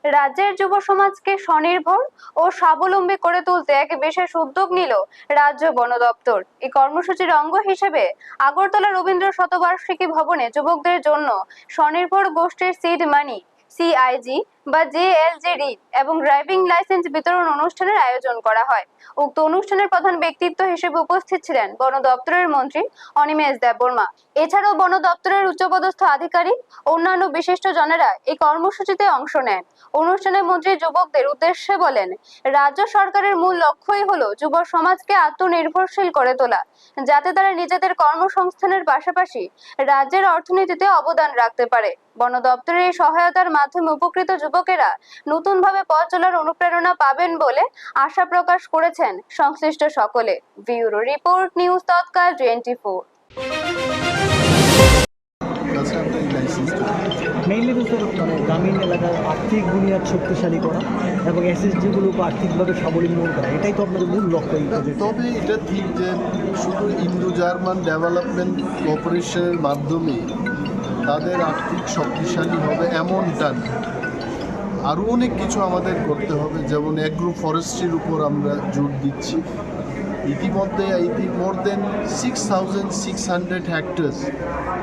রাজ্যের যুব সমাজকে স্বনির্ভর ও স্বাবলম্বী করে তুলতে এক বিশেষ উদ্যোগ নিল রাজ্য বন দপ্তর। এই কর্মসূচির অঙ্গ হিসেবে আগরতলা রবীন্দ্র শতবার্ষিকী ভবনে যুবকদের জন্য স্বনির্ভর গোষ্ঠীর সিড মানি সিআইজি বা জেএলজিডি এবং ড্রাইভিং লাইসেন্স বিতরণ অনুষ্ঠানের আয়োজন করা হয়। উক্ত অনুষ্ঠানের প্রধান ব্যক্তিত্ব হিসেবে উপস্থিত ছিলেন বন দপ্তরের মন্ত্রী অনিমেষ দেববর্মা। এছাড়াও বন দপ্তরের উচ্চপদস্থ আধিকারিক অন্যান্য বিশিষ্ট জনেরা এই কর্মসূচিতে অংশ নেন। অনুষ্ঠানে মন্ত্রী যুবকদের উদ্দেশ্যে বলেন, রাজ্য সরকারের মূল লক্ষ্যই হলো যুব সমাজকে আত্মনির্ভরশীল করে তোলা, যাতে তারা নিজেদের কর্মসংস্থানের পাশাপাশি রাজ্যের অর্থনীতিতে অবদান রাখতে পারে। বন দপ্তরের এই সহায়তার মাধ্যমে উপকৃত যুবকেরা নতুনভাবে পথ চলার অনুপ্রেরণা পাবেন বলে আশা প্রকাশ করেছেন সংশ্লিষ্ট সকলে। ব্যুরো রিপোর্ট, নিউজ তৎকাল 24। মেইনলি তো মানে গ্রামীণ এলাকার আর্থিক বুনিয়াদ শক্তিশালী করা এবং এসএসজিগুলোকে আর্থিকভাবে স্বাবলম্বন করা, এটাই তো আপনাদের মূল লক্ষ্য। তবে এটা ঠিক যে শুধু ইন্দো জার্মান ডেভেলপমেন্ট কোঅপারেশনের মাধ্যমে তাদের আর্থিক শক্তিশালী হবে এমনটা না, আরও অনেক কিছু আমাদের করতে হবে। যেমন অ্যাগ্রো ফরেস্ট্রির উপর আমরা জোর দিচ্ছি। ইতিমধ্যে মোর দেন 6,600 হেক্টরস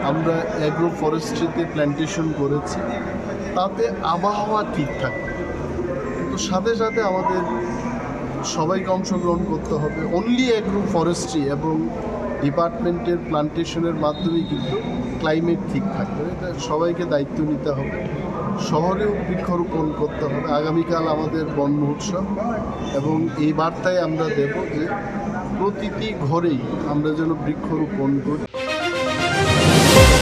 আমরা অ্যাগ্রো ফরেস্ট্রিতে প্ল্যান্টেশন করেছি। তাতে আবহাওয়া ঠিক থাকে, তো সাথে সাথে আমাদের সবাইকে অংশগ্রহণ করতে হবে। অনলি অ্যাগ্রো ফরেস্ট্রি এবং ডিপার্টমেন্টের প্ল্যান্টেশনের মাধ্যমে কিন্তু ক্লাইমেট ঠিক থাকবে, এটা সবাইকে দায়িত্ব নিতে হবে। শহরেও বৃক্ষরোপণ করতে হবে। আগামীকাল আমাদের বন মহোৎসব, এবং এই বার্তায় আমরা দেব যে প্রতিটি ঘরেই আমরা যেন বৃক্ষরোপণ করি।